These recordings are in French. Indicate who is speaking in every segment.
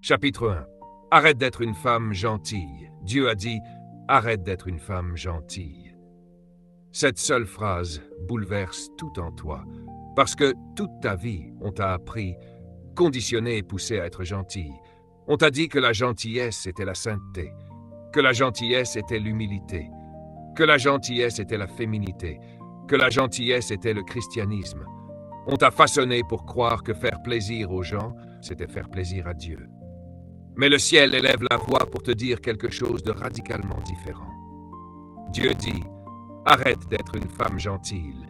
Speaker 1: Chapitre 1. Arrête d'être une femme gentille. Dieu a dit, arrête d'être une femme gentille. Cette seule phrase bouleverse tout en toi, parce que toute ta vie, on t'a appris, conditionné et poussé à être gentille. On t'a dit que la gentillesse était la sainteté, que la gentillesse était l'humilité, que la gentillesse était la féminité, que la gentillesse était le christianisme. On t'a façonné pour croire que faire plaisir aux gens, c'était faire plaisir à Dieu. Mais le ciel élève la voix pour te dire quelque chose de radicalement différent. Dieu dit, arrête d'être une femme gentille,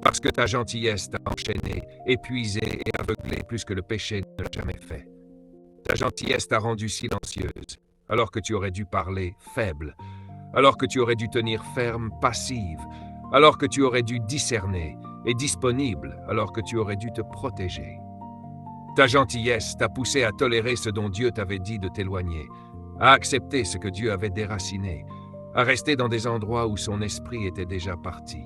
Speaker 1: parce que ta gentillesse t'a enchaîné, épuisé et aveuglé plus que le péché ne l'a jamais fait. Ta gentillesse t'a rendue silencieuse, alors que tu aurais dû parler faible, alors que tu aurais dû tenir ferme, passive, alors que tu aurais dû discerner, et disponible, alors que tu aurais dû te protéger. Ta gentillesse t'a poussé à tolérer ce dont Dieu t'avait dit de t'éloigner, à accepter ce que Dieu avait déraciné, à rester dans des endroits où son esprit était déjà parti.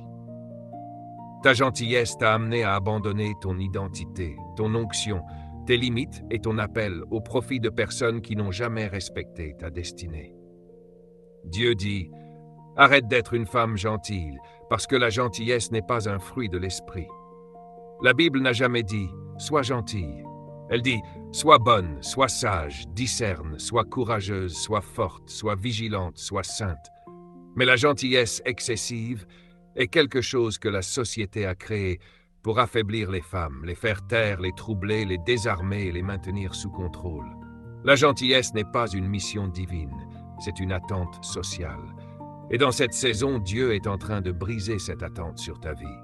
Speaker 1: Ta gentillesse t'a amené à abandonner ton identité, ton onction, tes limites et ton appel au profit de personnes qui n'ont jamais respecté ta destinée. Dieu dit, arrête d'être une femme gentille, parce que la gentillesse n'est pas un fruit de l'esprit. La Bible n'a jamais dit, sois gentille. Elle dit, sois bonne, sois sage, discerne, sois courageuse, sois forte, sois vigilante, sois sainte. Mais la gentillesse excessive est quelque chose que la société a créé pour affaiblir les femmes, les faire taire, les troubler, les désarmer et les maintenir sous contrôle. La gentillesse n'est pas une mission divine, c'est une attente sociale. Et dans cette saison, Dieu est en train de briser cette attente sur ta vie.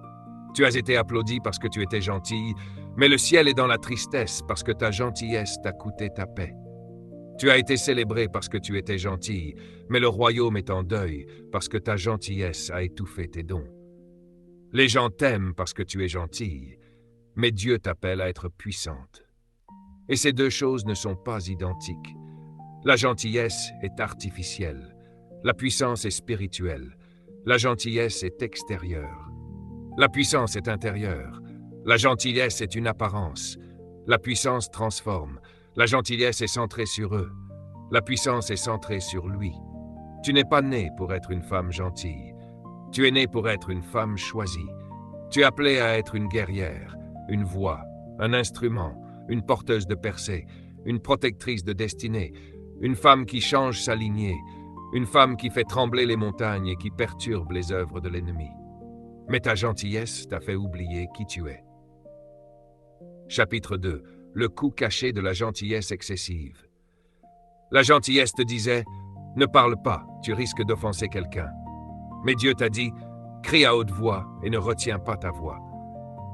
Speaker 1: Tu as été applaudi parce que tu étais gentille, mais le ciel est dans la tristesse parce que ta gentillesse t'a coûté ta paix. Tu as été célébré parce que tu étais gentille, mais le royaume est en deuil parce que ta gentillesse a étouffé tes dons. Les gens t'aiment parce que tu es gentille, mais Dieu t'appelle à être puissante. Et ces deux choses ne sont pas identiques. La gentillesse est artificielle, la puissance est spirituelle, la gentillesse est extérieure. La puissance est intérieure, la gentillesse est une apparence, la puissance transforme, la gentillesse est centrée sur eux, la puissance est centrée sur lui. Tu n'es pas né pour être une femme gentille, tu es né pour être une femme choisie. Tu es appelé à être une guerrière, une voix, un instrument, une porteuse de percée, une protectrice de destinée, une femme qui change sa lignée, une femme qui fait trembler les montagnes et qui perturbe les œuvres de l'ennemi. Mais ta gentillesse t'a fait oublier qui tu es. Chapitre 2. Le coût caché de la gentillesse excessive. La gentillesse te disait, ne parle pas, tu risques d'offenser quelqu'un. Mais Dieu t'a dit, crie à haute voix et ne retiens pas ta voix.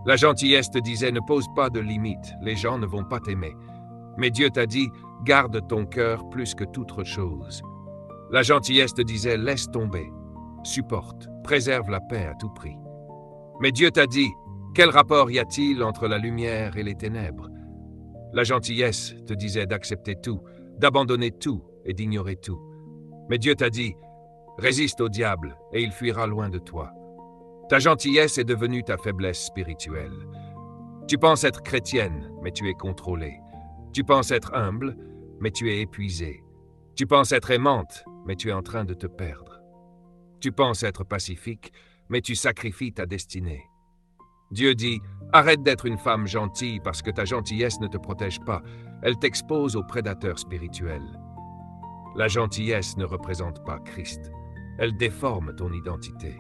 Speaker 1: La gentillesse te disait, ne pose pas de limites, les gens ne vont pas t'aimer. Mais Dieu t'a dit, garde ton cœur plus que toute chose. La gentillesse te disait, laisse tomber, supporte, préserve la paix à tout prix. Mais Dieu t'a dit, quel rapport y a-t-il entre la lumière et les ténèbres? La gentillesse te disait d'accepter tout, d'abandonner tout et d'ignorer tout. Mais Dieu t'a dit, résiste au diable et il fuira loin de toi. Ta gentillesse est devenue ta faiblesse spirituelle. Tu penses être chrétienne, mais tu es contrôlée. Tu penses être humble, mais tu es épuisée. Tu penses être aimante, mais tu es en train de te perdre. Tu penses être pacifique, mais tu sacrifies ta destinée. Dieu dit, arrête d'être une femme gentille parce que ta gentillesse ne te protège pas, elle t'expose aux prédateurs spirituels. La gentillesse ne représente pas Christ, elle déforme ton identité.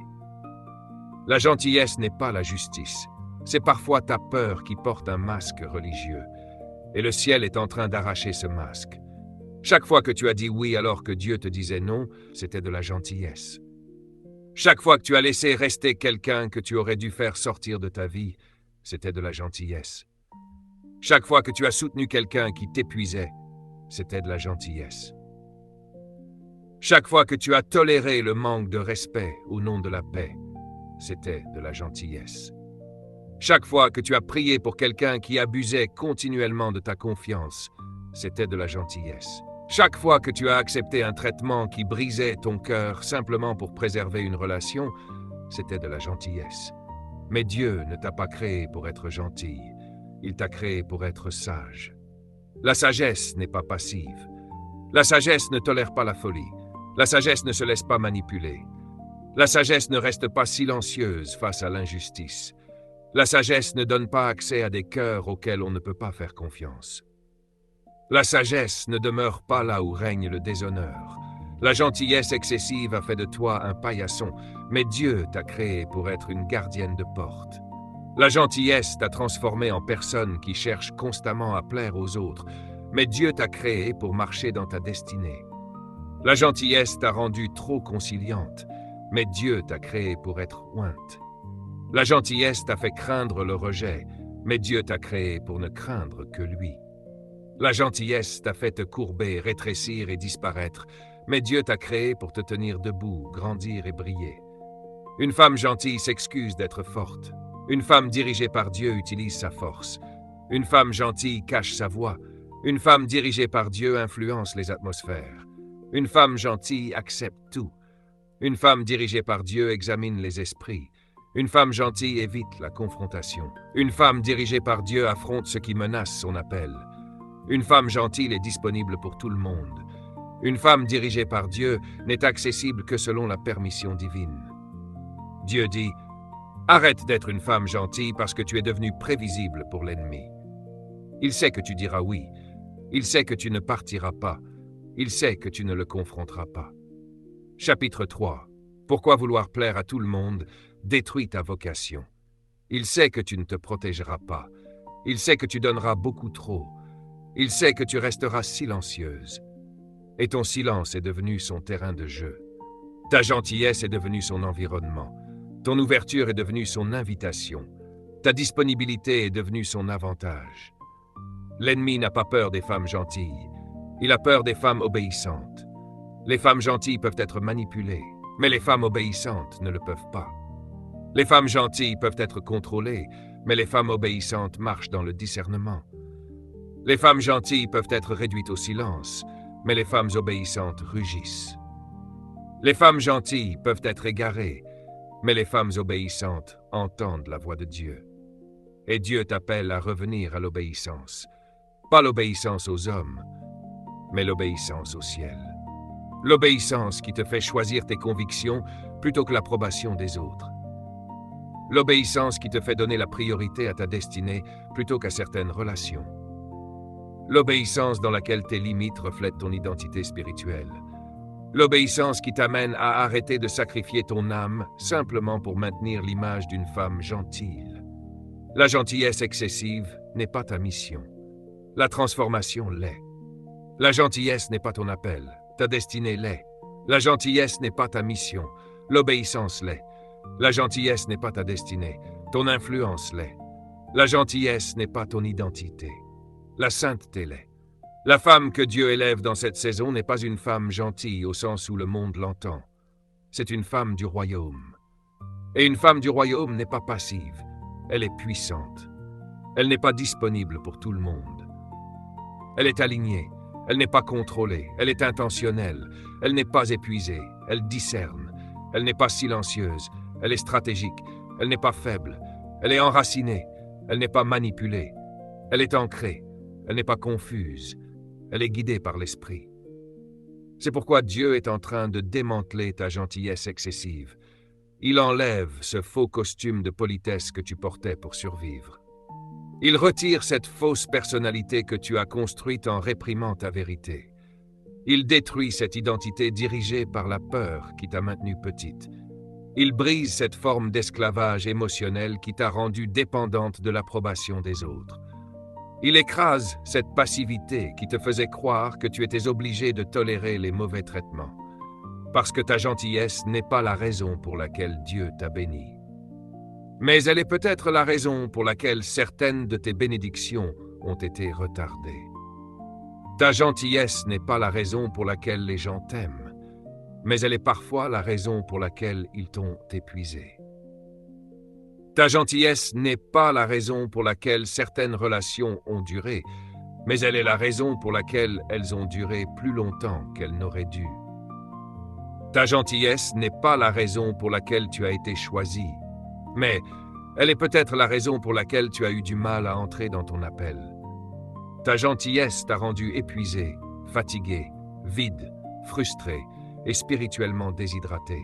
Speaker 1: La gentillesse n'est pas la justice, c'est parfois ta peur qui porte un masque religieux, et le ciel est en train d'arracher ce masque. Chaque fois que tu as dit oui alors que Dieu te disait non, c'était de la gentillesse. Chaque fois que tu as laissé rester quelqu'un que tu aurais dû faire sortir de ta vie, c'était de la gentillesse. Chaque fois que tu as soutenu quelqu'un qui t'épuisait, c'était de la gentillesse. Chaque fois que tu as toléré le manque de respect au nom de la paix, c'était de la gentillesse. Chaque fois que tu as prié pour quelqu'un qui abusait continuellement de ta confiance, c'était de la gentillesse. Chaque fois que tu as accepté un traitement qui brisait ton cœur simplement pour préserver une relation, c'était de la gentillesse. Mais Dieu ne t'a pas créé pour être gentil, il t'a créé pour être sage. La sagesse n'est pas passive. La sagesse ne tolère pas la folie. La sagesse ne se laisse pas manipuler. La sagesse ne reste pas silencieuse face à l'injustice. La sagesse ne donne pas accès à des cœurs auxquels on ne peut pas faire confiance. La sagesse ne demeure pas là où règne le déshonneur. La gentillesse excessive a fait de toi un paillasson, mais Dieu t'a créé pour être une gardienne de porte. La gentillesse t'a transformé en personne qui cherche constamment à plaire aux autres, mais Dieu t'a créé pour marcher dans ta destinée. La gentillesse t'a rendue trop conciliante, mais Dieu t'a créé pour être ointe. La gentillesse t'a fait craindre le rejet, mais Dieu t'a créé pour ne craindre que lui. La gentillesse t'a fait te courber, rétrécir et disparaître, mais Dieu t'a créé pour te tenir debout, grandir et briller. Une femme gentille s'excuse d'être forte. Une femme dirigée par Dieu utilise sa force. Une femme gentille cache sa voix. Une femme dirigée par Dieu influence les atmosphères. Une femme gentille accepte tout. Une femme dirigée par Dieu examine les esprits. Une femme gentille évite la confrontation. Une femme dirigée par Dieu affronte ce qui menace son appel. Une femme gentille est disponible pour tout le monde. Une femme dirigée par Dieu n'est accessible que selon la permission divine. Dieu dit « Arrête d'être une femme gentille parce que tu es devenue prévisible pour l'ennemi. Il sait que tu diras oui. Il sait que tu ne partiras pas. Il sait que tu ne le confronteras pas. » Chapitre 3. Pourquoi vouloir plaire à tout le monde détruit ta vocation. Il sait que tu ne te protégeras pas. Il sait que tu donneras beaucoup trop. Il sait que tu resteras silencieuse. Et ton silence est devenu son terrain de jeu. Ta gentillesse est devenue son environnement. Ton ouverture est devenue son invitation. Ta disponibilité est devenue son avantage. L'ennemi n'a pas peur des femmes gentilles. Il a peur des femmes obéissantes. Les femmes gentilles peuvent être manipulées, mais les femmes obéissantes ne le peuvent pas. Les femmes gentilles peuvent être contrôlées, mais les femmes obéissantes marchent dans le discernement. Les femmes gentilles peuvent être réduites au silence, mais les femmes obéissantes rugissent. Les femmes gentilles peuvent être égarées, mais les femmes obéissantes entendent la voix de Dieu. Et Dieu t'appelle à revenir à l'obéissance. Pas l'obéissance aux hommes, mais l'obéissance au ciel. L'obéissance qui te fait choisir tes convictions plutôt que l'approbation des autres. L'obéissance qui te fait donner la priorité à ta destinée plutôt qu'à certaines relations. L'obéissance dans laquelle tes limites reflètent ton identité spirituelle. L'obéissance qui t'amène à arrêter de sacrifier ton âme simplement pour maintenir l'image d'une femme gentille. La gentillesse excessive n'est pas ta mission. La transformation l'est. La gentillesse n'est pas ton appel. Ta destinée l'est. La gentillesse n'est pas ta mission. L'obéissance l'est. La gentillesse n'est pas ta destinée. Ton influence l'est. La gentillesse n'est pas ton identité. La sainteté l'est. La femme que Dieu élève dans cette saison n'est pas une femme gentille au sens où le monde l'entend. C'est une femme du royaume. Et une femme du royaume n'est pas passive. Elle est puissante. Elle n'est pas disponible pour tout le monde. Elle est alignée. Elle n'est pas contrôlée. Elle est intentionnelle. Elle n'est pas épuisée. Elle discerne. Elle n'est pas silencieuse. Elle est stratégique. Elle n'est pas faible. Elle est enracinée. Elle n'est pas manipulée. Elle est ancrée. Elle n'est pas confuse. Elle est guidée par l'esprit. C'est pourquoi Dieu est en train de démanteler ta gentillesse excessive. Il enlève ce faux costume de politesse que tu portais pour survivre. Il retire cette fausse personnalité que tu as construite en réprimant ta vérité. Il détruit cette identité dirigée par la peur qui t'a maintenue petite. Il brise cette forme d'esclavage émotionnel qui t'a rendue dépendante de l'approbation des autres. Il écrase cette passivité qui te faisait croire que tu étais obligé de tolérer les mauvais traitements, parce que ta gentillesse n'est pas la raison pour laquelle Dieu t'a béni. Mais elle est peut-être la raison pour laquelle certaines de tes bénédictions ont été retardées. Ta gentillesse n'est pas la raison pour laquelle les gens t'aiment, mais elle est parfois la raison pour laquelle ils t'ont épuisé. Ta gentillesse n'est pas la raison pour laquelle certaines relations ont duré, mais elle est la raison pour laquelle elles ont duré plus longtemps qu'elles n'auraient dû. Ta gentillesse n'est pas la raison pour laquelle tu as été choisi, mais elle est peut-être la raison pour laquelle tu as eu du mal à entrer dans ton appel. Ta gentillesse t'a rendu épuisé, fatigué, vide, frustré et spirituellement déshydraté.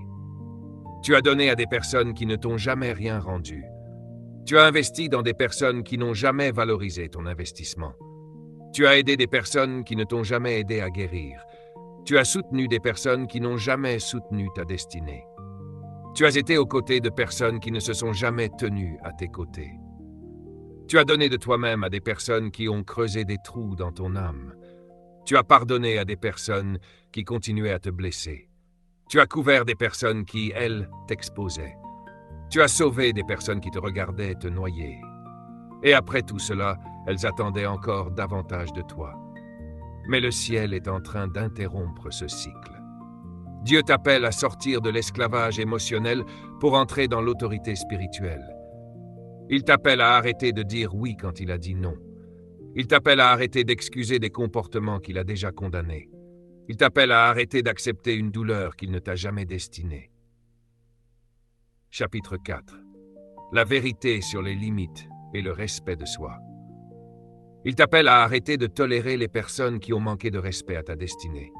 Speaker 1: Tu as donné à des personnes qui ne t'ont jamais rien rendu. Tu as investi dans des personnes qui n'ont jamais valorisé ton investissement. Tu as aidé des personnes qui ne t'ont jamais aidé à guérir. Tu as soutenu des personnes qui n'ont jamais soutenu ta destinée. Tu as été aux côtés de personnes qui ne se sont jamais tenues à tes côtés. Tu as donné de toi-même à des personnes qui ont creusé des trous dans ton âme. Tu as pardonné à des personnes qui continuaient à te blesser. Tu as couvert des personnes qui, elles, t'exposaient. Tu as sauvé des personnes qui te regardaient te noyer. Et après tout cela, elles attendaient encore davantage de toi. Mais le ciel est en train d'interrompre ce cycle. Dieu t'appelle à sortir de l'esclavage émotionnel pour entrer dans l'autorité spirituelle. Il t'appelle à arrêter de dire oui quand il a dit non. Il t'appelle à arrêter d'excuser des comportements qu'il a déjà condamnés. Il t'appelle à arrêter d'accepter une douleur qu'il ne t'a jamais destinée. Chapitre 4. La vérité sur les limites et le respect de soi. Il t'appelle à arrêter de tolérer les personnes qui ont manqué de respect à ta destinée.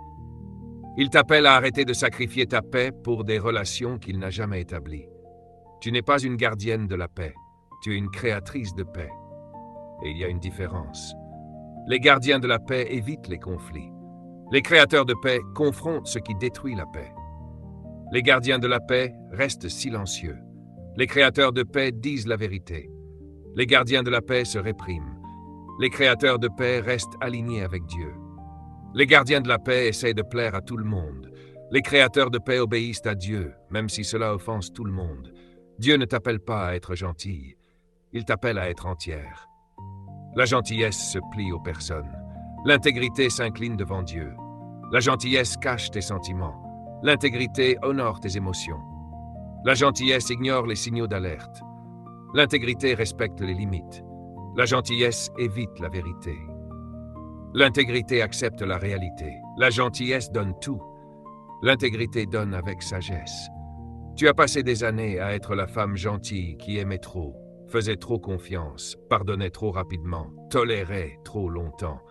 Speaker 1: Il t'appelle à arrêter de sacrifier ta paix pour des relations qu'il n'a jamais établies. Tu n'es pas une gardienne de la paix, tu es une créatrice de paix. Et il y a une différence. Les gardiens de la paix évitent les conflits. Les créateurs de paix confrontent ce qui détruit la paix. Les gardiens de la paix restent silencieux. Les créateurs de paix disent la vérité. Les gardiens de la paix se répriment. Les créateurs de paix restent alignés avec Dieu. Les gardiens de la paix essaient de plaire à tout le monde. Les créateurs de paix obéissent à Dieu, même si cela offense tout le monde. Dieu ne t'appelle pas à être gentille, il t'appelle à être entière. La gentillesse se plie aux personnes. L'intégrité s'incline devant Dieu. La gentillesse cache tes sentiments. L'intégrité honore tes émotions. La gentillesse ignore les signaux d'alerte. L'intégrité respecte les limites. La gentillesse évite la vérité. L'intégrité accepte la réalité. La gentillesse donne tout. L'intégrité donne avec sagesse. Tu as passé des années à être la femme gentille qui aimait trop, faisait trop confiance, pardonnait trop rapidement, tolérait trop longtemps,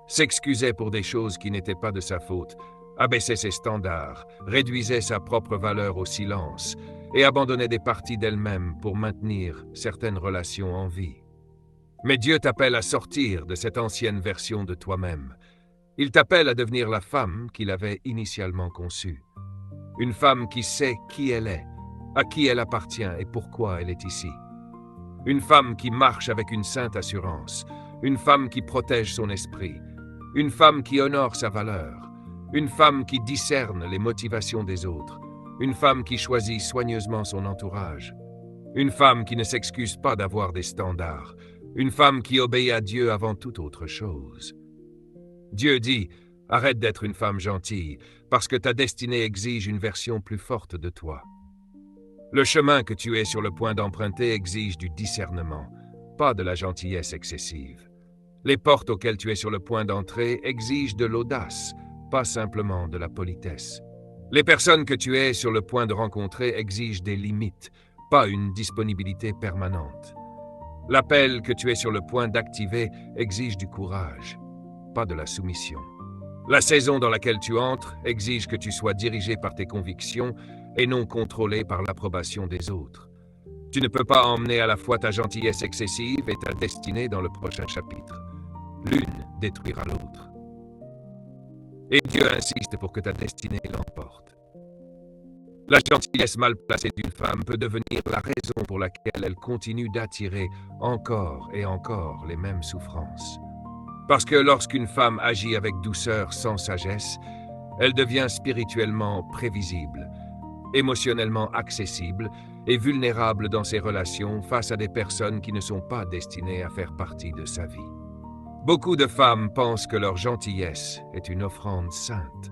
Speaker 1: s'excusait pour des choses qui n'étaient pas de sa faute, abaissait ses standards, réduisait sa propre valeur au silence et abandonnait des parties d'elle-même pour maintenir certaines relations en vie. Mais Dieu t'appelle à sortir de cette ancienne version de toi-même. Il t'appelle à devenir la femme qu'il avait initialement conçue. Une femme qui sait qui elle est, à qui elle appartient et pourquoi elle est ici. Une femme qui marche avec une sainte assurance. Une femme qui protège son esprit. Une femme qui honore sa valeur. Une femme qui discerne les motivations des autres. Une femme qui choisit soigneusement son entourage. Une femme qui ne s'excuse pas d'avoir des standards. Une femme qui obéit à Dieu avant toute autre chose. Dieu dit, arrête d'être une femme gentille, parce que ta destinée exige une version plus forte de toi. Le chemin que tu es sur le point d'emprunter exige du discernement, pas de la gentillesse excessive. Les portes auxquelles tu es sur le point d'entrer exigent de l'audace, pas simplement de la politesse. Les personnes que tu es sur le point de rencontrer exigent des limites, pas une disponibilité permanente. L'appel que tu es sur le point d'activer exige du courage, pas de la soumission. La saison dans laquelle tu entres exige que tu sois dirigé par tes convictions et non contrôlé par l'approbation des autres. Tu ne peux pas emmener à la fois ta gentillesse excessive et ta destinée dans le prochain chapitre. L'une détruira l'autre. Et Dieu insiste pour que ta destinée l'emporte. La gentillesse mal placée d'une femme peut devenir la raison pour laquelle elle continue d'attirer encore et encore les mêmes souffrances. Parce que lorsqu'une femme agit avec douceur sans sagesse, elle devient spirituellement prévisible, émotionnellement accessible et vulnérable dans ses relations face à des personnes qui ne sont pas destinées à faire partie de sa vie. Beaucoup de femmes pensent que leur gentillesse est une offrande sainte.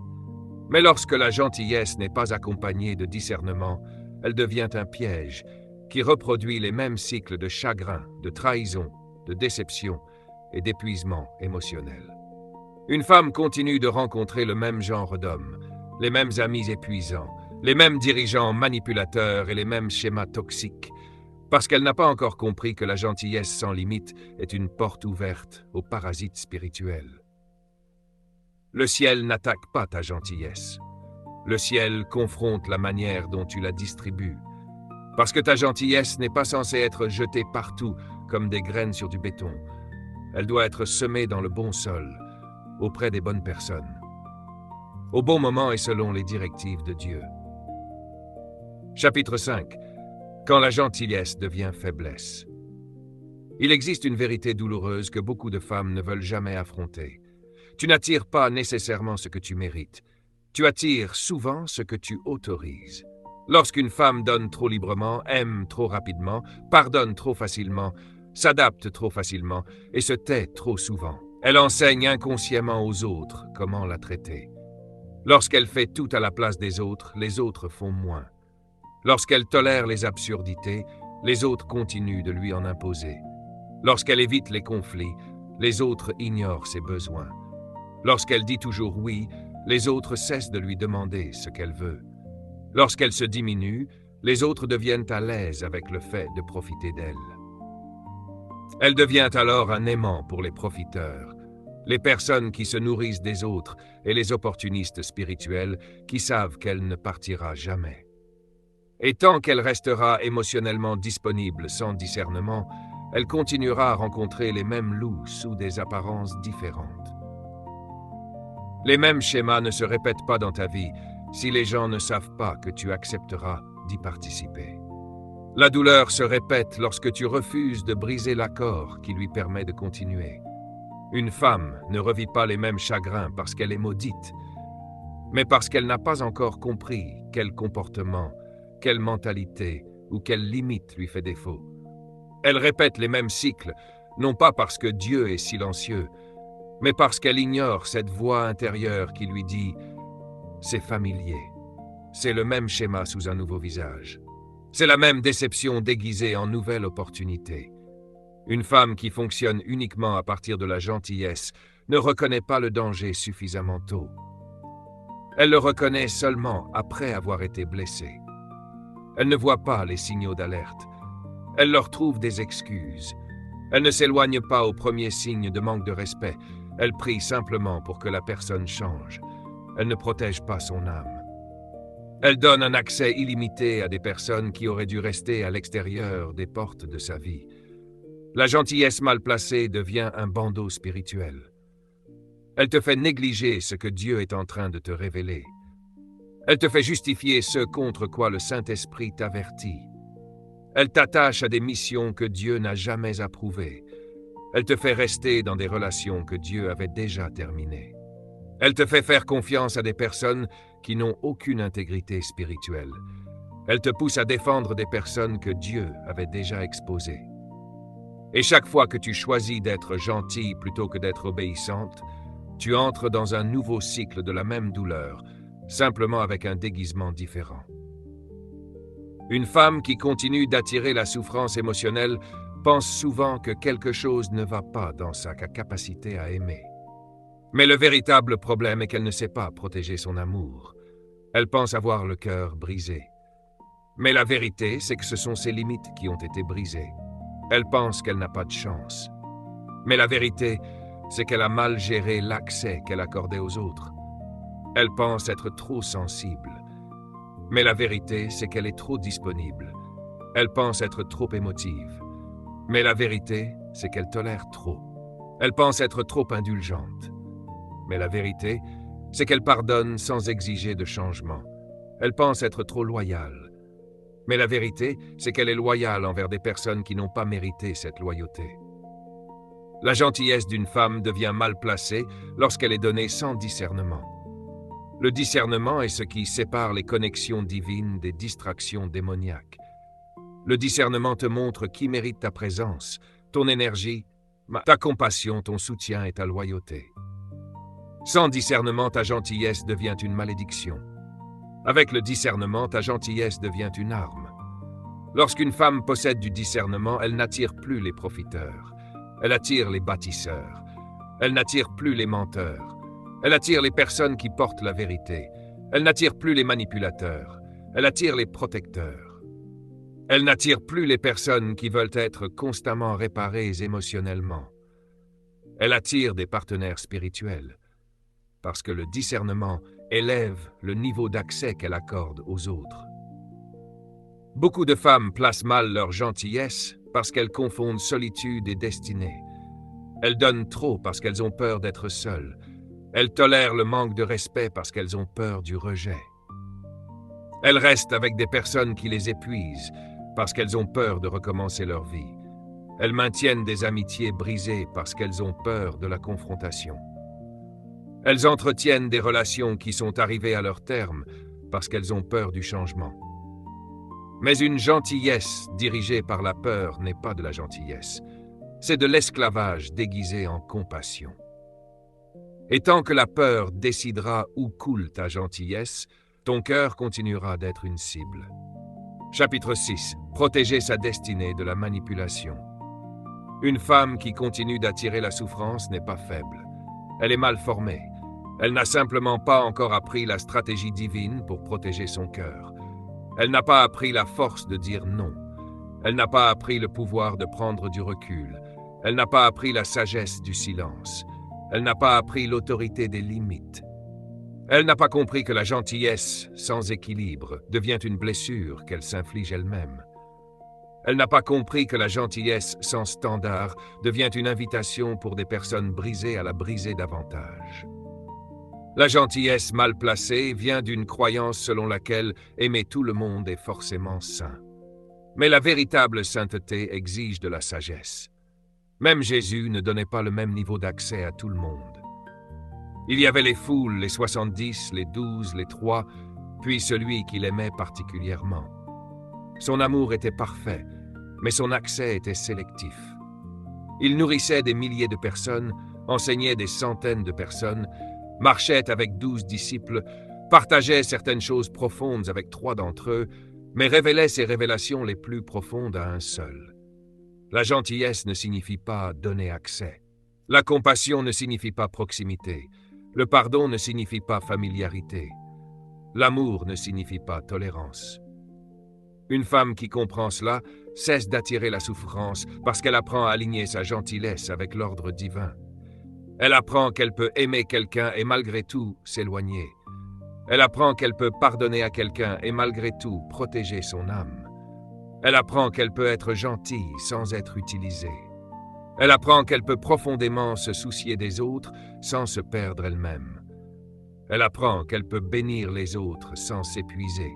Speaker 1: Mais lorsque la gentillesse n'est pas accompagnée de discernement, elle devient un piège qui reproduit les mêmes cycles de chagrin, de trahison, de déception et d'épuisement émotionnel. Une femme continue de rencontrer le même genre d'hommes, les mêmes amis épuisants, les mêmes dirigeants manipulateurs et les mêmes schémas toxiques, Parce qu'elle n'a pas encore compris que la gentillesse sans limite est une porte ouverte aux parasites spirituels. Le ciel n'attaque pas ta gentillesse. Le ciel confronte la manière dont tu la distribues. Parce que ta gentillesse n'est pas censée être jetée partout comme des graines sur du béton. Elle doit être semée dans le bon sol, auprès des bonnes personnes, au bon moment et selon les directives de Dieu. Chapitre 5. Quand la gentillesse devient faiblesse. Il existe une vérité douloureuse que beaucoup de femmes ne veulent jamais affronter. Tu n'attires pas nécessairement ce que tu mérites. Tu attires souvent ce que tu autorises. Lorsqu'une femme donne trop librement, aime trop rapidement, pardonne trop facilement, s'adapte trop facilement et se tait trop souvent, elle enseigne inconsciemment aux autres comment la traiter. Lorsqu'elle fait tout à la place des autres, les autres font moins. Lorsqu'elle tolère les absurdités, les autres continuent de lui en imposer. Lorsqu'elle évite les conflits, les autres ignorent ses besoins. Lorsqu'elle dit toujours oui, les autres cessent de lui demander ce qu'elle veut. Lorsqu'elle se diminue, les autres deviennent à l'aise avec le fait de profiter d'elle. Elle devient alors un aimant pour les profiteurs, les personnes qui se nourrissent des autres et les opportunistes spirituels qui savent qu'elle ne partira jamais. Et tant qu'elle restera émotionnellement disponible sans discernement, elle continuera à rencontrer les mêmes loups sous des apparences différentes. Les mêmes schémas ne se répètent pas dans ta vie si les gens ne savent pas que tu accepteras d'y participer. La douleur se répète lorsque tu refuses de briser l'accord qui lui permet de continuer. Une femme ne revit pas les mêmes chagrins parce qu'elle est maudite, mais parce qu'elle n'a pas encore compris quel comportement, quelle mentalité ou quelle limite lui fait défaut. Elle répète les mêmes cycles, non pas parce que Dieu est silencieux, mais parce qu'elle ignore cette voix intérieure qui lui dit « c'est familier ». C'est le même schéma sous un nouveau visage. C'est la même déception déguisée en nouvelle opportunité. Une femme qui fonctionne uniquement à partir de la gentillesse ne reconnaît pas le danger suffisamment tôt. Elle le reconnaît seulement après avoir été blessée. Elle ne voit pas les signaux d'alerte. Elle leur trouve des excuses. Elle ne s'éloigne pas au premier signe de manque de respect. Elle prie simplement pour que la personne change. Elle ne protège pas son âme. Elle donne un accès illimité à des personnes qui auraient dû rester à l'extérieur des portes de sa vie. La gentillesse mal placée devient un bandeau spirituel. Elle te fait négliger ce que Dieu est en train de te révéler. Elle te fait justifier ce contre quoi le Saint-Esprit t'avertit. Elle t'attache à des missions que Dieu n'a jamais approuvées. Elle te fait rester dans des relations que Dieu avait déjà terminées. Elle te fait faire confiance à des personnes qui n'ont aucune intégrité spirituelle. Elle te pousse à défendre des personnes que Dieu avait déjà exposées. Et chaque fois que tu choisis d'être gentille plutôt que d'être obéissante, tu entres dans un nouveau cycle de la même douleur, simplement avec un déguisement différent. Une femme qui continue d'attirer la souffrance émotionnelle pense souvent que quelque chose ne va pas dans sa capacité à aimer. Mais le véritable problème est qu'elle ne sait pas protéger son amour. Elle pense avoir le cœur brisé. Mais la vérité, c'est que ce sont ses limites qui ont été brisées. Elle pense qu'elle n'a pas de chance. Mais la vérité, c'est qu'elle a mal géré l'accès qu'elle accordait aux autres. Elle pense être trop sensible. Mais la vérité, c'est qu'elle est trop disponible. Elle pense être trop émotive. Mais la vérité, c'est qu'elle tolère trop. Elle pense être trop indulgente. Mais la vérité, c'est qu'elle pardonne sans exiger de changement. Elle pense être trop loyale. Mais la vérité, c'est qu'elle est loyale envers des personnes qui n'ont pas mérité cette loyauté. La gentillesse d'une femme devient mal placée lorsqu'elle est donnée sans discernement. Le discernement est ce qui sépare les connexions divines des distractions démoniaques. Le discernement te montre qui mérite ta présence, ton énergie, ta compassion, ton soutien et ta loyauté. Sans discernement, ta gentillesse devient une malédiction. Avec le discernement, ta gentillesse devient une arme. Lorsqu'une femme possède du discernement, elle n'attire plus les profiteurs. Elle attire les bâtisseurs. Elle n'attire plus les menteurs. Elle attire les personnes qui portent la vérité. Elle n'attire plus les manipulateurs. Elle attire les protecteurs. Elle n'attire plus les personnes qui veulent être constamment réparées émotionnellement. Elle attire des partenaires spirituels, parce que le discernement élève le niveau d'accès qu'elle accorde aux autres. Beaucoup de femmes placent mal leur gentillesse parce qu'elles confondent solitude et destinée. Elles donnent trop parce qu'elles ont peur d'être seules. Elles tolèrent le manque de respect parce qu'elles ont peur du rejet. Elles restent avec des personnes qui les épuisent parce qu'elles ont peur de recommencer leur vie. Elles maintiennent des amitiés brisées parce qu'elles ont peur de la confrontation. Elles entretiennent des relations qui sont arrivées à leur terme parce qu'elles ont peur du changement. Mais une gentillesse dirigée par la peur n'est pas de la gentillesse. C'est de l'esclavage déguisé en compassion. Et tant que la peur décidera où coule ta gentillesse, ton cœur continuera d'être une cible. Chapitre 6. Protéger sa destinée de la manipulation. Une femme qui continue d'attirer la souffrance n'est pas faible. Elle est mal formée. Elle n'a simplement pas encore appris la stratégie divine pour protéger son cœur. Elle n'a pas appris la force de dire non. Elle n'a pas appris le pouvoir de prendre du recul. Elle n'a pas appris la sagesse du silence. Elle n'a pas appris l'autorité des limites. Elle n'a pas compris que la gentillesse sans équilibre devient une blessure qu'elle s'inflige elle-même. Elle n'a pas compris que la gentillesse sans standard devient une invitation pour des personnes brisées à la briser davantage. La gentillesse mal placée vient d'une croyance selon laquelle aimer tout le monde est forcément saint. Mais la véritable sainteté exige de la sagesse. Même Jésus ne donnait pas le même niveau d'accès à tout le monde. Il y avait les foules, les 70, les 12, les 3, puis celui qu'il aimait particulièrement. Son amour était parfait, mais son accès était sélectif. Il nourrissait des milliers de personnes, enseignait des centaines de personnes, marchait avec 12 disciples, partageait certaines choses profondes avec 3 d'entre eux, mais révélait ses révélations les plus profondes à un seul. La gentillesse ne signifie pas donner accès. La compassion ne signifie pas proximité. Le pardon ne signifie pas familiarité. L'amour ne signifie pas tolérance. Une femme qui comprend cela cesse d'attirer la souffrance parce qu'elle apprend à aligner sa gentillesse avec l'ordre divin. Elle apprend qu'elle peut aimer quelqu'un et malgré tout s'éloigner. Elle apprend qu'elle peut pardonner à quelqu'un et malgré tout protéger son âme. Elle apprend qu'elle peut être gentille sans être utilisée. Elle apprend qu'elle peut profondément se soucier des autres sans se perdre elle-même. Elle apprend qu'elle peut bénir les autres sans s'épuiser.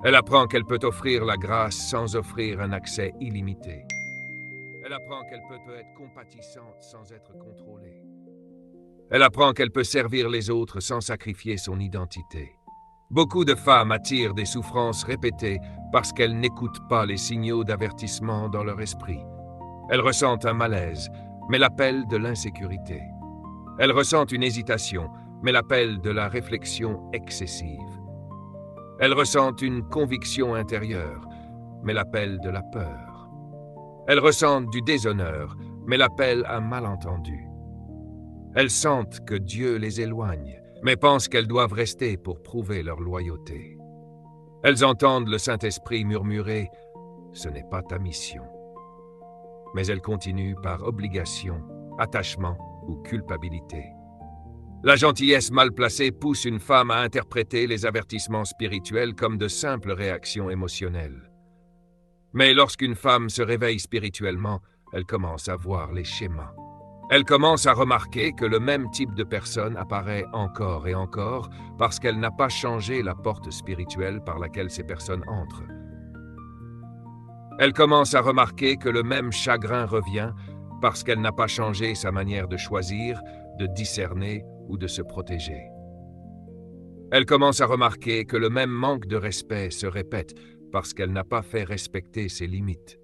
Speaker 1: Elle apprend qu'elle peut offrir la grâce sans offrir un accès illimité. Elle apprend qu'elle peut être compatissante sans être contrôlée. Elle apprend qu'elle peut servir les autres sans sacrifier son identité. Beaucoup de femmes attirent des souffrances répétées parce qu'elles n'écoutent pas les signaux d'avertissement dans leur esprit. Elles ressentent un malaise, mais l'appellent de l'insécurité. Elles ressentent une hésitation, mais l'appellent de la réflexion excessive. Elles ressentent une conviction intérieure, mais l'appellent de la peur. Elles ressentent du déshonneur, mais l'appellent un malentendu. Elles sentent que Dieu les éloigne, mais pensent qu'elles doivent rester pour prouver leur loyauté. Elles entendent le Saint-Esprit murmurer « Ce n'est pas ta mission ». Mais elles continuent par obligation, attachement ou culpabilité. La gentillesse mal placée pousse une femme à interpréter les avertissements spirituels comme de simples réactions émotionnelles. Mais lorsqu'une femme se réveille spirituellement, elle commence à voir les schémas. Elle commence à remarquer que le même type de personne apparaît encore et encore parce qu'elle n'a pas changé la porte spirituelle par laquelle ces personnes entrent. Elle commence à remarquer que le même chagrin revient parce qu'elle n'a pas changé sa manière de choisir, de discerner ou de se protéger. Elle commence à remarquer que le même manque de respect se répète parce qu'elle n'a pas fait respecter ses limites.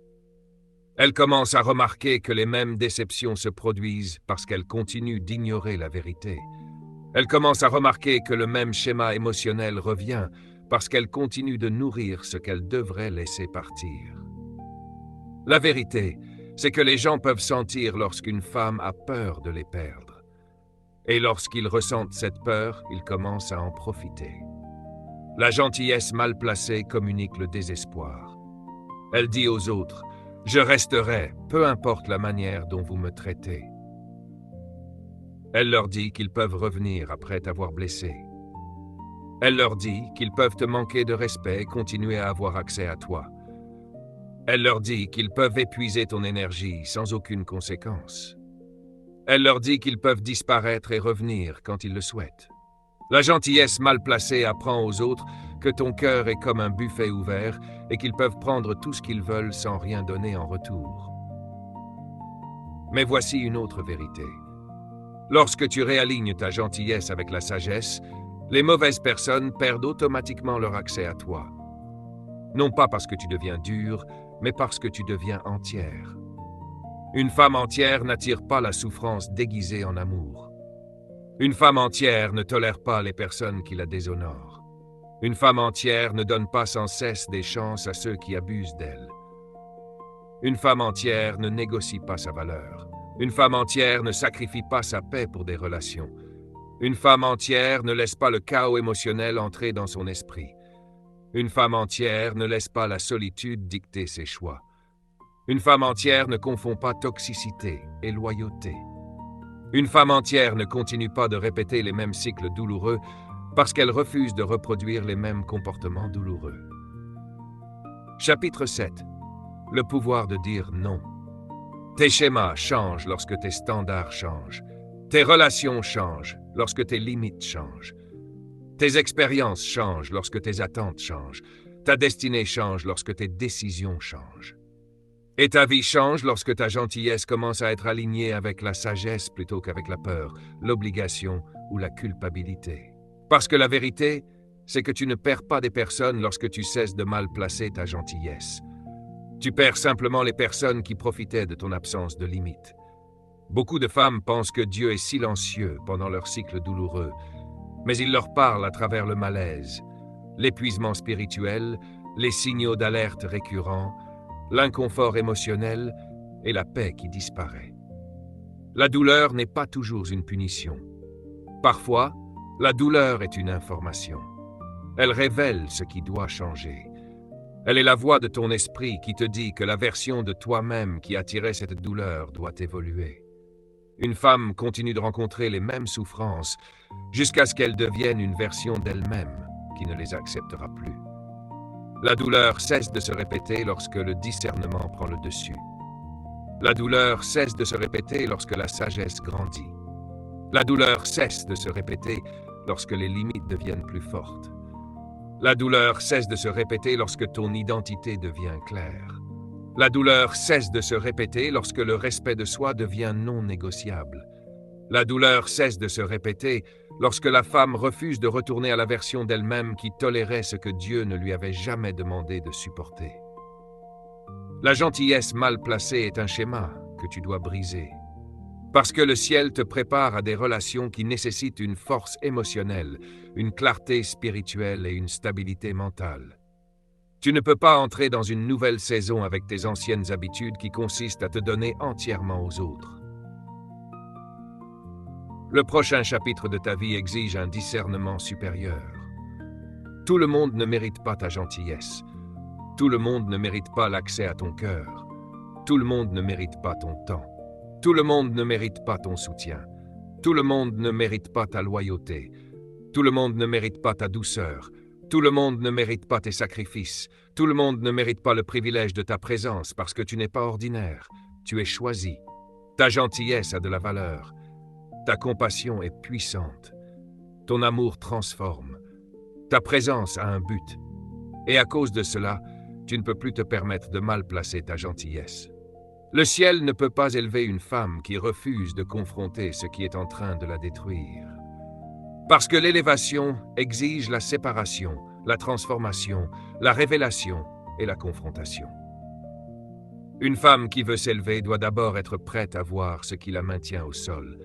Speaker 1: Elle commence à remarquer que les mêmes déceptions se produisent parce qu'elle continue d'ignorer la vérité. Elle commence à remarquer que le même schéma émotionnel revient parce qu'elle continue de nourrir ce qu'elle devrait laisser partir. La vérité, c'est que les gens peuvent sentir lorsqu'une femme a peur de les perdre. Et lorsqu'ils ressentent cette peur, ils commencent à en profiter. La gentillesse mal placée communique le désespoir. Elle dit aux autres, « Je resterai, peu importe la manière dont vous me traitez. » Elle leur dit qu'ils peuvent revenir après t'avoir blessé. Elle leur dit qu'ils peuvent te manquer de respect et continuer à avoir accès à toi. Elle leur dit qu'ils peuvent épuiser ton énergie sans aucune conséquence. Elle leur dit qu'ils peuvent disparaître et revenir quand ils le souhaitent. La gentillesse mal placée apprend aux autres que ton cœur est comme un buffet ouvert et qu'ils peuvent prendre tout ce qu'ils veulent sans rien donner en retour. Mais voici une autre vérité. Lorsque tu réalignes ta gentillesse avec la sagesse, les mauvaises personnes perdent automatiquement leur accès à toi. Non pas parce que tu deviens dur, mais parce que tu deviens entière. Une femme entière n'attire pas la souffrance déguisée en amour. Une femme entière ne tolère pas les personnes qui la déshonorent. Une femme entière ne donne pas sans cesse des chances à ceux qui abusent d'elle. Une femme entière ne négocie pas sa valeur. Une femme entière ne sacrifie pas sa paix pour des relations. Une femme entière ne laisse pas le chaos émotionnel entrer dans son esprit. Une femme entière ne laisse pas la solitude dicter ses choix. Une femme entière ne confond pas toxicité et loyauté. Une femme entière ne continue pas de répéter les mêmes cycles douloureux parce qu'elle refuse de reproduire les mêmes comportements douloureux. Chapitre 7. Le pouvoir de dire non. Tes schémas changent lorsque tes standards changent. Tes relations changent lorsque tes limites changent. Tes expériences changent lorsque tes attentes changent. Ta destinée change lorsque tes décisions changent. Et ta vie change lorsque ta gentillesse commence à être alignée avec la sagesse plutôt qu'avec la peur, l'obligation ou la culpabilité. Parce que la vérité, c'est que tu ne perds pas des personnes lorsque tu cesses de mal placer ta gentillesse. Tu perds simplement les personnes qui profitaient de ton absence de limite. Beaucoup de femmes pensent que Dieu est silencieux pendant leur cycle douloureux, mais il leur parle à travers le malaise, l'épuisement spirituel, les signaux d'alerte récurrents, l'inconfort émotionnel et la paix qui disparaît. La douleur n'est pas toujours une punition. Parfois, la douleur est une information. Elle révèle ce qui doit changer. Elle est la voix de ton esprit qui te dit que la version de toi-même qui attirait cette douleur doit évoluer. Une femme continue de rencontrer les mêmes souffrances jusqu'à ce qu'elle devienne une version d'elle-même qui ne les acceptera plus. La douleur cesse de se répéter lorsque le discernement prend le dessus. La douleur cesse de se répéter lorsque la sagesse grandit. La douleur cesse de se répéter lorsque les limites deviennent plus fortes. La douleur cesse de se répéter lorsque ton identité devient claire. La douleur cesse de se répéter lorsque le respect de soi devient non négociable. La douleur cesse de se répéter lorsque la femme refuse de retourner à la version d'elle-même qui tolérait ce que Dieu ne lui avait jamais demandé de supporter. La gentillesse mal placée est un schéma que tu dois briser. Parce que le ciel te prépare à des relations qui nécessitent une force émotionnelle, une clarté spirituelle et une stabilité mentale. Tu ne peux pas entrer dans une nouvelle saison avec tes anciennes habitudes qui consistent à te donner entièrement aux autres. Le prochain chapitre de ta vie exige un discernement supérieur. Tout le monde ne mérite pas ta gentillesse. Tout le monde ne mérite pas l'accès à ton cœur. Tout le monde ne mérite pas ton temps. Tout le monde ne mérite pas ton soutien. Tout le monde ne mérite pas ta loyauté. Tout le monde ne mérite pas ta douceur. Tout le monde ne mérite pas tes sacrifices. Tout le monde ne mérite pas le privilège de ta présence parce que tu n'es pas ordinaire. Tu es choisi. Ta gentillesse a de la valeur. Ta compassion est puissante. Ton amour transforme. Ta présence a un but. Et à cause de cela, tu ne peux plus te permettre de mal placer ta gentillesse. Le ciel ne peut pas élever une femme qui refuse de confronter ce qui est en train de la détruire. Parce que l'élévation exige la séparation, la transformation, la révélation et la confrontation. Une femme qui veut s'élever doit d'abord être prête à voir ce qui la maintient au sol.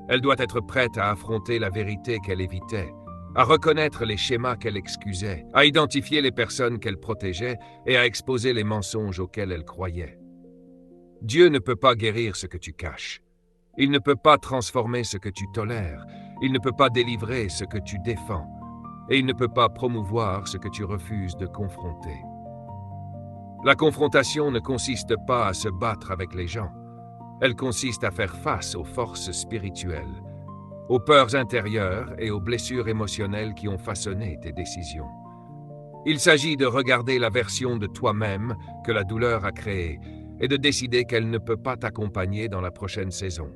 Speaker 1: Elle doit être prête à affronter la vérité qu'elle évitait, à reconnaître les schémas qu'elle excusait, à identifier les personnes qu'elle protégeait et à exposer les mensonges auxquels elle croyait. Dieu ne peut pas guérir ce que tu caches. Il ne peut pas transformer ce que tu tolères. Il ne peut pas délivrer ce que tu défends. Et il ne peut pas promouvoir ce que tu refuses de confronter. La confrontation ne consiste pas à se battre avec les gens. Elle consiste à faire face aux forces spirituelles, aux peurs intérieures et aux blessures émotionnelles qui ont façonné tes décisions. Il s'agit de regarder la version de toi-même que la douleur a créée et de décider qu'elle ne peut pas t'accompagner dans la prochaine saison.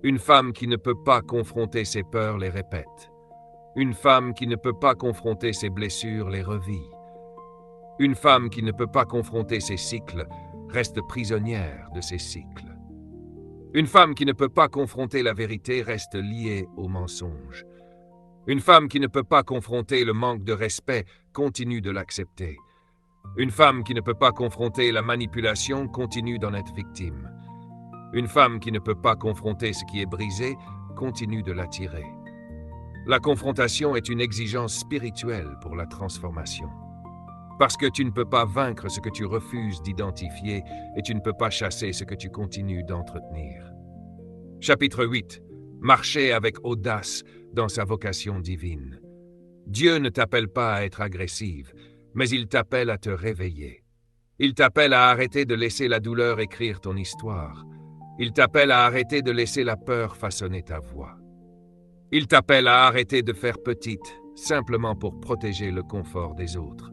Speaker 1: Une femme qui ne peut pas confronter ses peurs les répète. Une femme qui ne peut pas confronter ses blessures les revit. Une femme qui ne peut pas confronter ses cycles reste prisonnière de ses cycles. Une femme qui ne peut pas confronter la vérité reste liée au mensonge. Une femme qui ne peut pas confronter le manque de respect continue de l'accepter. Une femme qui ne peut pas confronter la manipulation continue d'en être victime. Une femme qui ne peut pas confronter ce qui est brisé continue de l'attirer. La confrontation est une exigence spirituelle pour la transformation. Parce que tu ne peux pas vaincre ce que tu refuses d'identifier et tu ne peux pas chasser ce que tu continues d'entretenir. Chapitre 8. Marcher avec audace dans sa vocation divine. Dieu ne t'appelle pas à être agressive, mais il t'appelle à te réveiller. Il t'appelle à arrêter de laisser la douleur écrire ton histoire. Il t'appelle à arrêter de laisser la peur façonner ta voix. Il t'appelle à arrêter de faire petite, simplement pour protéger le confort des autres.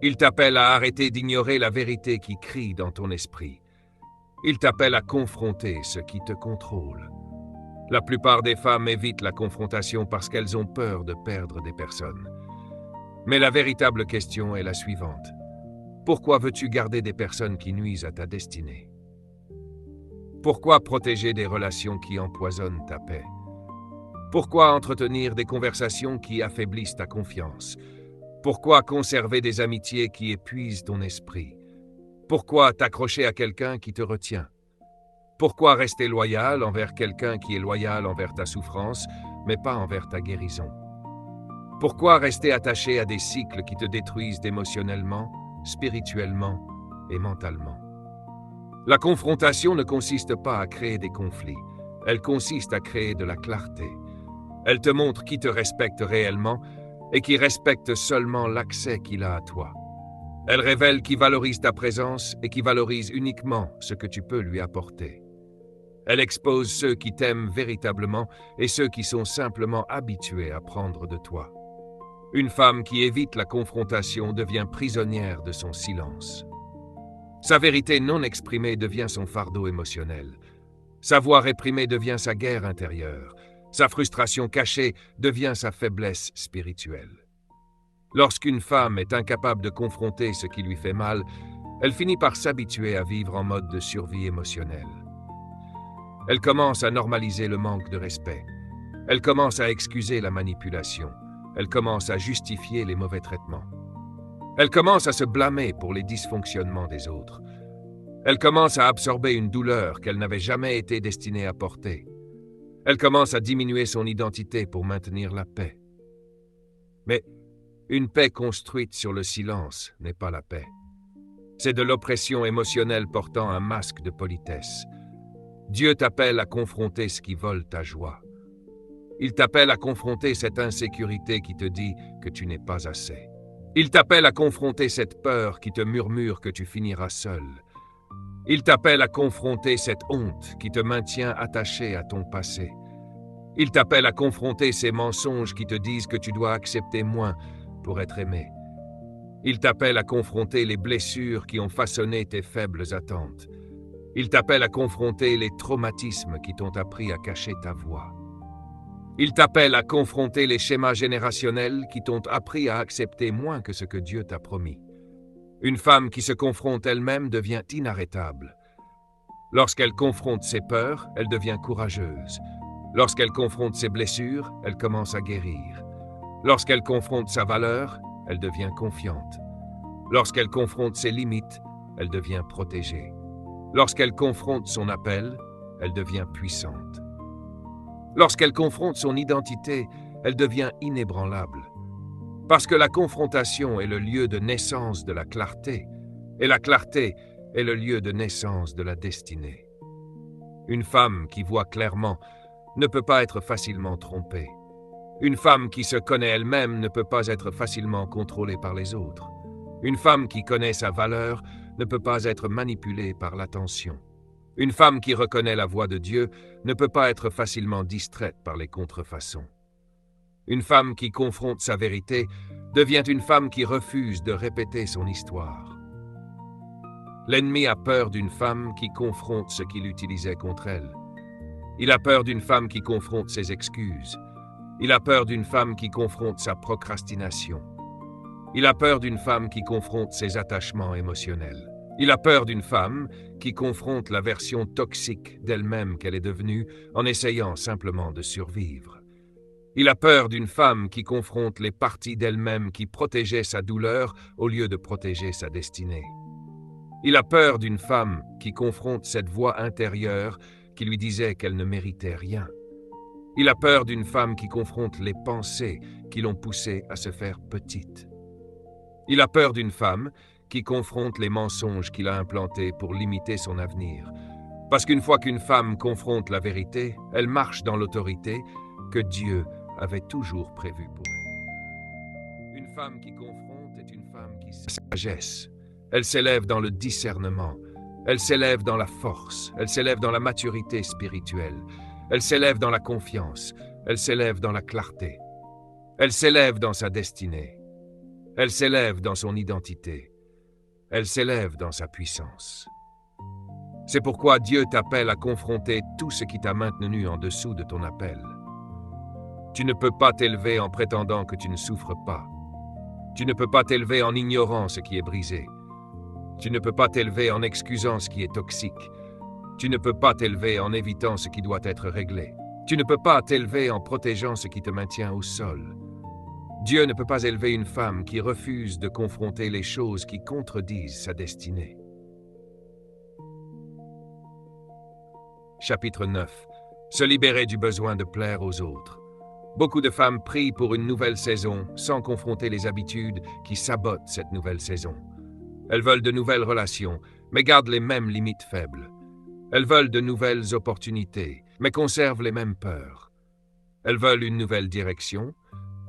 Speaker 1: Il t'appelle à arrêter d'ignorer la vérité qui crie dans ton esprit. Il t'appelle à confronter ce qui te contrôle. La plupart des femmes évitent la confrontation parce qu'elles ont peur de perdre des personnes. Mais la véritable question est la suivante. Pourquoi veux-tu garder des personnes qui nuisent à ta destinée? Pourquoi protéger des relations qui empoisonnent ta paix? Pourquoi entretenir des conversations qui affaiblissent ta confiance? Pourquoi conserver des amitiés qui épuisent ton esprit? Pourquoi t'accrocher à quelqu'un qui te retient? Pourquoi rester loyal envers quelqu'un qui est loyal envers ta souffrance, mais pas envers ta guérison? Pourquoi rester attaché à des cycles qui te détruisent émotionnellement, spirituellement et mentalement? La confrontation ne consiste pas à créer des conflits, elle consiste à créer de la clarté. Elle te montre qui te respecte réellement et qui respecte seulement l'accès qu'il a à toi. Elle révèle qui valorise ta présence et qui valorise uniquement ce que tu peux lui apporter. Elle expose ceux qui t'aiment véritablement et ceux qui sont simplement habitués à prendre de toi. Une femme qui évite la confrontation devient prisonnière de son silence. Sa vérité non exprimée devient son fardeau émotionnel. Sa voix réprimée devient sa guerre intérieure. Sa frustration cachée devient sa faiblesse spirituelle. Lorsqu'une femme est incapable de confronter ce qui lui fait mal, elle finit par s'habituer à vivre en mode de survie émotionnelle. Elle commence à normaliser le manque de respect. Elle commence à excuser la manipulation. Elle commence à justifier les mauvais traitements. Elle commence à se blâmer pour les dysfonctionnements des autres. Elle commence à absorber une douleur qu'elle n'avait jamais été destinée à porter. Elle commence à diminuer son identité pour maintenir la paix. Mais une paix construite sur le silence n'est pas la paix. C'est de l'oppression émotionnelle portant un masque de politesse. Dieu t'appelle à confronter ce qui vole ta joie. Il t'appelle à confronter cette insécurité qui te dit que tu n'es pas assez. Il t'appelle à confronter cette peur qui te murmure que tu finiras seul. Il t'appelle à confronter cette honte qui te maintient attaché à ton passé. Il t'appelle à confronter ces mensonges qui te disent que tu dois accepter moins pour être aimé. Il t'appelle à confronter les blessures qui ont façonné tes faibles attentes. Il t'appelle à confronter les traumatismes qui t'ont appris à cacher ta voix. Il t'appelle à confronter les schémas générationnels qui t'ont appris à accepter moins que ce que Dieu t'a promis. Une femme qui se confronte elle-même devient inarrêtable. Lorsqu'elle confronte ses peurs, elle devient courageuse. Lorsqu'elle confronte ses blessures, elle commence à guérir. Lorsqu'elle confronte sa valeur, elle devient confiante. Lorsqu'elle confronte ses limites, elle devient protégée. Lorsqu'elle confronte son appel, elle devient puissante. Lorsqu'elle confronte son identité, elle devient inébranlable. Parce que la confrontation est le lieu de naissance de la clarté, et la clarté est le lieu de naissance de la destinée. Une femme qui voit clairement ne peut pas être facilement trompée. Une femme qui se connaît elle-même ne peut pas être facilement contrôlée par les autres. Une femme qui connaît sa valeur ne peut pas être manipulée par l'attention. Une femme qui reconnaît la voix de Dieu ne peut pas être facilement distraite par les contrefaçons. Une femme qui confronte sa vérité devient une femme qui refuse de répéter son histoire. L'ennemi a peur d'une femme qui confronte ce qu'il utilisait contre elle. Il a peur d'une femme qui confronte ses excuses. Il a peur d'une femme qui confronte sa procrastination. Il a peur d'une femme qui confronte ses attachements émotionnels. Il a peur d'une femme qui confronte la version toxique d'elle-même qu'elle est devenue en essayant simplement de survivre. Il a peur d'une femme qui confronte les parties d'elle-même qui protégeaient sa douleur au lieu de protéger sa destinée. Il a peur d'une femme qui confronte cette voix intérieure qui lui disait qu'elle ne méritait rien. Il a peur d'une femme qui confronte les pensées qui l'ont poussée à se faire petite. Il a peur d'une femme qui confronte les mensonges qu'il a implantés pour limiter son avenir. Parce qu'une fois qu'une femme confronte la vérité, elle marche dans l'autorité que Dieu avait toujours prévue pour elle. Une femme qui confronte est une femme qui sagesse. Elle s'élève dans le discernement. Elle s'élève dans la force. Elle s'élève dans la maturité spirituelle. Elle s'élève dans la confiance. Elle s'élève dans la clarté. Elle s'élève dans sa destinée. Elle s'élève dans son identité. Elle s'élève dans sa puissance. C'est pourquoi Dieu t'appelle à confronter tout ce qui t'a maintenu en dessous de ton appel. Tu ne peux pas t'élever en prétendant que tu ne souffres pas. Tu ne peux pas t'élever en ignorant ce qui est brisé. Tu ne peux pas t'élever en excusant ce qui est toxique. Tu ne peux pas t'élever en évitant ce qui doit être réglé. Tu ne peux pas t'élever en protégeant ce qui te maintient au sol. Dieu ne peut pas élever une femme qui refuse de confronter les choses qui contredisent sa destinée. Chapitre 9. Se libérer du besoin de plaire aux autres. Beaucoup de femmes prient pour une nouvelle saison sans confronter les habitudes qui sabotent cette nouvelle saison. Elles veulent de nouvelles relations, mais gardent les mêmes limites faibles. Elles veulent de nouvelles opportunités, mais conservent les mêmes peurs. Elles veulent une nouvelle direction,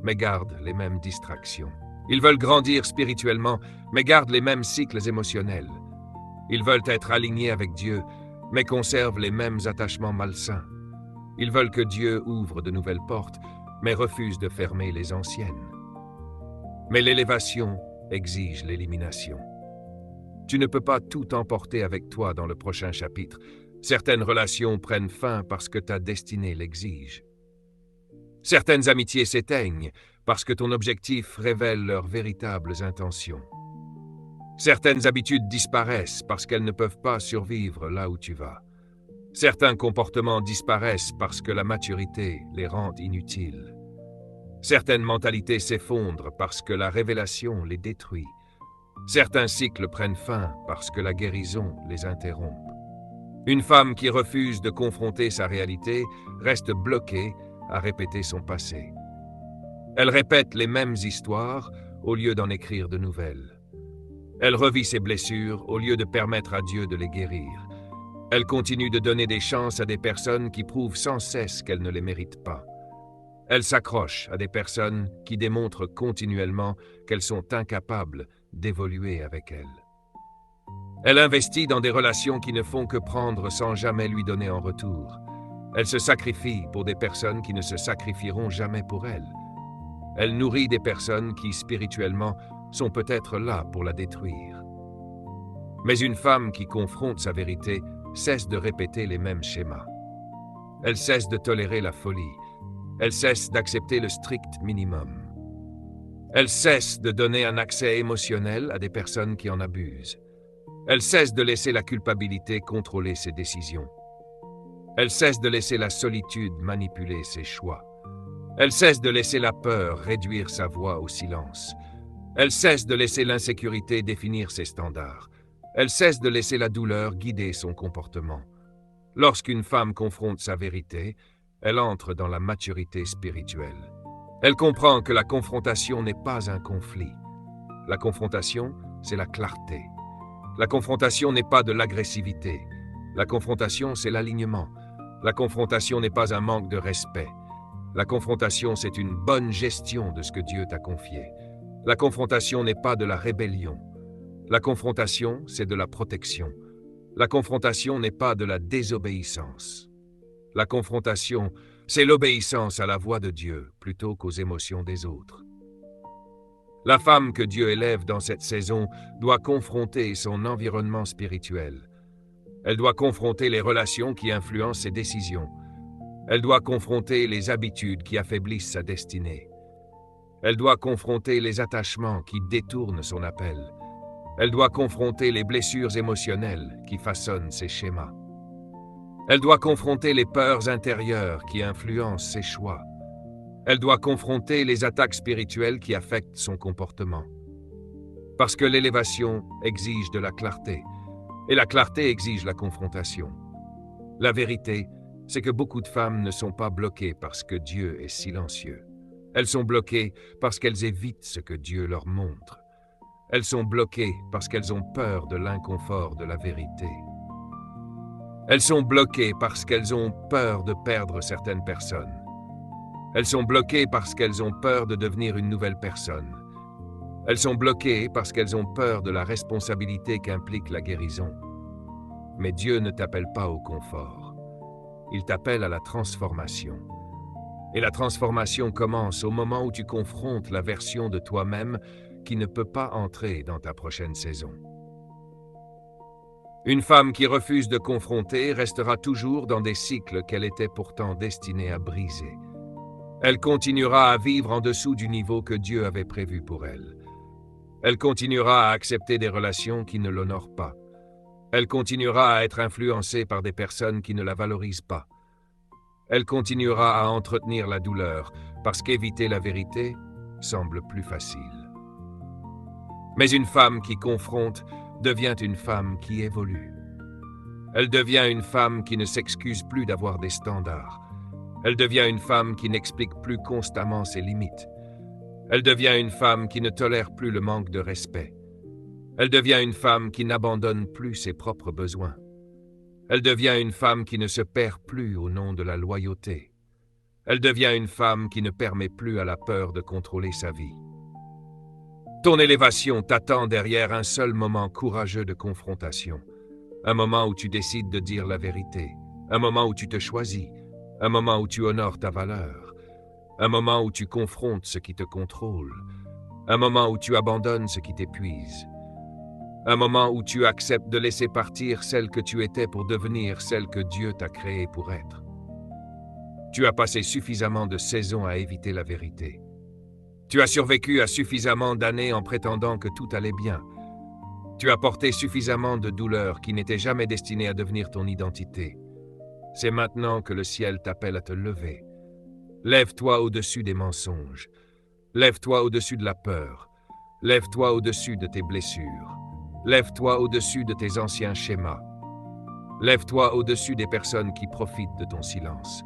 Speaker 1: mais gardent les mêmes distractions. Ils veulent grandir spirituellement, mais gardent les mêmes cycles émotionnels. Ils veulent être alignés avec Dieu, mais conservent les mêmes attachements malsains. Ils veulent que Dieu ouvre de nouvelles portes, mais refusent de fermer les anciennes. Mais l'élévation exige l'élimination. Tu ne peux pas tout emporter avec toi dans le prochain chapitre. Certaines relations prennent fin parce que ta destinée l'exige. Certaines amitiés s'éteignent parce que ton objectif révèle leurs véritables intentions. Certaines habitudes disparaissent parce qu'elles ne peuvent pas survivre là où tu vas. Certains comportements disparaissent parce que la maturité les rend inutiles. Certaines mentalités s'effondrent parce que la révélation les détruit. Certains cycles prennent fin parce que la guérison les interrompt. Une femme qui refuse de confronter sa réalité reste bloquée à répéter son passé. Elle répète les mêmes histoires au lieu d'en écrire de nouvelles. Elle revit ses blessures au lieu de permettre à Dieu de les guérir. Elle continue de donner des chances à des personnes qui prouvent sans cesse qu'elles ne les méritent pas. Elle s'accroche à des personnes qui démontrent continuellement qu'elles sont incapables d'évoluer avec elle. Elle investit dans des relations qui ne font que prendre sans jamais lui donner en retour. Elle se sacrifie pour des personnes qui ne se sacrifieront jamais pour elle. Elle nourrit des personnes qui, spirituellement, sont peut-être là pour la détruire. Mais une femme qui confronte sa vérité cesse de répéter les mêmes schémas. Elle cesse de tolérer la folie. Elle cesse d'accepter le strict minimum. Elle cesse de donner un accès émotionnel à des personnes qui en abusent. Elle cesse de laisser la culpabilité contrôler ses décisions. Elle cesse de laisser la solitude manipuler ses choix. Elle cesse de laisser la peur réduire sa voix au silence. Elle cesse de laisser l'insécurité définir ses standards. Elle cesse de laisser la douleur guider son comportement. Lorsqu'une femme confronte sa vérité, elle entre dans la maturité spirituelle. Elle comprend que la confrontation n'est pas un conflit. La confrontation, c'est la clarté. La confrontation n'est pas de l'agressivité. La confrontation, c'est l'alignement. La confrontation n'est pas un manque de respect. La confrontation, c'est une bonne gestion de ce que Dieu t'a confié. La confrontation n'est pas de la rébellion. La confrontation, c'est de la protection. La confrontation n'est pas de la désobéissance. La confrontation, c'est l'obéissance à la voix de Dieu plutôt qu'aux émotions des autres. La femme que Dieu élève dans cette saison doit confronter son environnement spirituel. Elle doit confronter les relations qui influencent ses décisions. Elle doit confronter les habitudes qui affaiblissent sa destinée. Elle doit confronter les attachements qui détournent son appel. Elle doit confronter les blessures émotionnelles qui façonnent ses schémas. Elle doit confronter les peurs intérieures qui influencent ses choix. Elle doit confronter les attaques spirituelles qui affectent son comportement. Parce que l'élévation exige de la clarté, et la clarté exige la confrontation. La vérité, c'est que beaucoup de femmes ne sont pas bloquées parce que Dieu est silencieux. Elles sont bloquées parce qu'elles évitent ce que Dieu leur montre. Elles sont bloquées parce qu'elles ont peur de l'inconfort de la vérité. Elles sont bloquées parce qu'elles ont peur de perdre certaines personnes. Elles sont bloquées parce qu'elles ont peur de devenir une nouvelle personne. Elles sont bloquées parce qu'elles ont peur de la responsabilité qu'implique la guérison. Mais Dieu ne t'appelle pas au confort. Il t'appelle à la transformation. Et la transformation commence au moment où tu confrontes la version de toi-même qui ne peut pas entrer dans ta prochaine saison. Une femme qui refuse de confronter restera toujours dans des cycles qu'elle était pourtant destinée à briser. Elle continuera à vivre en dessous du niveau que Dieu avait prévu pour elle. Elle continuera à accepter des relations qui ne l'honorent pas. Elle continuera à être influencée par des personnes qui ne la valorisent pas. Elle continuera à entretenir la douleur parce qu'éviter la vérité semble plus facile. Mais une femme qui confronte devient une femme qui évolue. Elle devient une femme qui ne s'excuse plus d'avoir des standards. Elle devient une femme qui n'explique plus constamment ses limites. Elle devient une femme qui ne tolère plus le manque de respect. Elle devient une femme qui n'abandonne plus ses propres besoins. Elle devient une femme qui ne se perd plus au nom de la loyauté. Elle devient une femme qui ne permet plus à la peur de contrôler sa vie. Ton élévation t'attend derrière un seul moment courageux de confrontation. Un moment où tu décides de dire la vérité. Un moment où tu te choisis. Un moment où tu honores ta valeur. Un moment où tu confrontes ce qui te contrôle. Un moment où tu abandonnes ce qui t'épuise. Un moment où tu acceptes de laisser partir celle que tu étais pour devenir celle que Dieu t'a créée pour être. Tu as passé suffisamment de saisons à éviter la vérité. Tu as survécu à suffisamment d'années en prétendant que tout allait bien. Tu as porté suffisamment de douleurs qui n'étaient jamais destinées à devenir ton identité. C'est maintenant que le ciel t'appelle à te lever. Lève-toi au-dessus des mensonges. Lève-toi au-dessus de la peur. Lève-toi au-dessus de tes blessures. Lève-toi au-dessus de tes anciens schémas. Lève-toi au-dessus des personnes qui profitent de ton silence.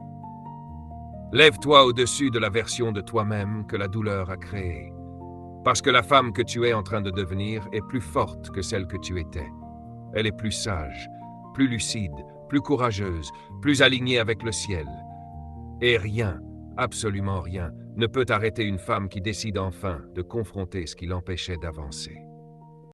Speaker 1: Lève-toi au-dessus de la version de toi-même que la douleur a créée. Parce que la femme que tu es en train de devenir est plus forte que celle que tu étais. Elle est plus sage, plus lucide, plus courageuse, plus alignée avec le ciel. Et rien, absolument rien, ne peut arrêter une femme qui décide enfin de confronter ce qui l'empêchait d'avancer.